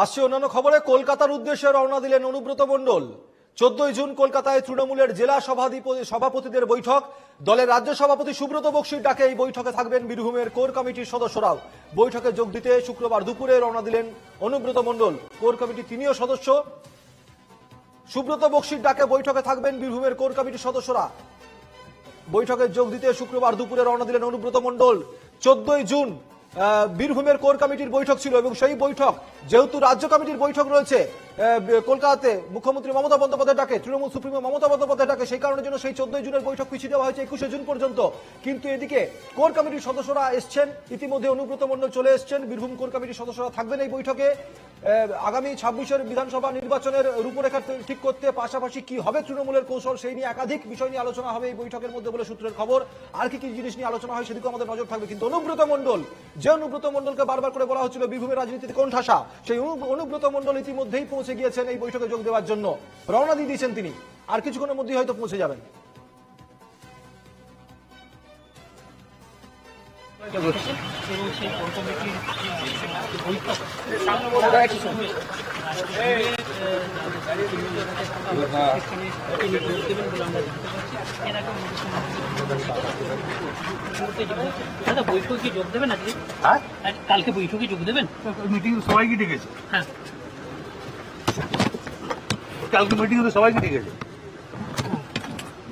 আসছে অন্যান্য খবরে কলকাতার উদ্দেশ্যে রওনা দিলেন অনুব্রত মণ্ডল। 14 জুন কলকাতায় তৃণমূলের জেলা সভাপতিদের বৈঠক। দলের রাজ্য সভাপতি সুব্রত বক্সির ডাকে এই বৈঠকে থাকবেন বীরভূমের কোর কমিটির সদস্যরাও। বৈঠকে যোগ দিতে শুক্রবার দুপুরে রওনা দিলেন অনুব্রত মণ্ডল। কোর কমিটির তিনিও সদস্য। সুব্রত বক্সির ডাকে বৈঠকে থাকবেন বীরভূমের কোর কমিটির সদস্যরা। বৈঠকে যোগ দিতে শুক্রবার দুপুরে রওনা দিলেন অনুব্রত মণ্ডল। 14 জুন বীরভূমের কোর কমিটির বৈঠক ছিল এবং সেই বৈঠক যেহেতু রাজ্য কমিটির বৈঠক রয়েছে কলকাতাতে, মুখ্যমন্ত্রী মমতা বন্দ্যোপাধ্যায় ডাকে, তৃণমূল সুপ্রিমো মমতা বন্দ্যোপাধ্যায় ডাকে, সেই কারণের জন্য সেই 14 জুনের বৈঠক পিছিয়ে দেওয়া হয়েছে 21 জুন পর্যন্ত। কিন্তু এদিকে কোর কমিটির সদস্যরা এসছেন, ইতিমধ্যে অনুব্রত মণ্ডল চলে এসছেন। বীরভূম কোর কমিটির সদস্যরা থাকবেন এই বৈঠকে। আগামী 26-এর বিধানসভা নির্বাচনের রূপরেখা ঠিক করতে পাশাপাশি কি হবে তৃণমূলের কৌশল, সেই নিয়ে একাধিক বিষয় নিয়ে আলোচনা হবে এই বৈঠকের মধ্যে বলে সূত্রের খবর। আর কি কি জিনিস নিয়ে আলোচনা হয় সেদিকে আমাদের নজর থাকবে। কিন্তু অনুব্রত মণ্ডল, যে অনুব্রত মণ্ডলকে বারবার করে বলা হচ্ছিল বীরভূমের রাজনীতিতে কোণঠাসা, সেই অনুব্রত মণ্ডল ইতিমধ্যেই পৌঁছে গিয়েছেন এই বৈঠকে যোগ দেওয়ার জন্য। রওনা দিয়ে দিয়েছেন তিনি, আর কিছুক্ষণের মধ্যেই হয়তো পৌঁছে যাবেন। দাদা বৈঠকে যোগ দেবেন আজকে? কালকে বৈঠকে যোগ দেবেন? মিটিং সবাইকে ডেকেছে। হ্যাঁ, কালকে মিটিং সবাইকে ডেকেছে।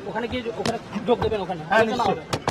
ওখানে গিয়ে ওখানে যোগ দেবেন? ওখানে হ্যাঁ, আলোচনা হবে। নিশ্চয়ই।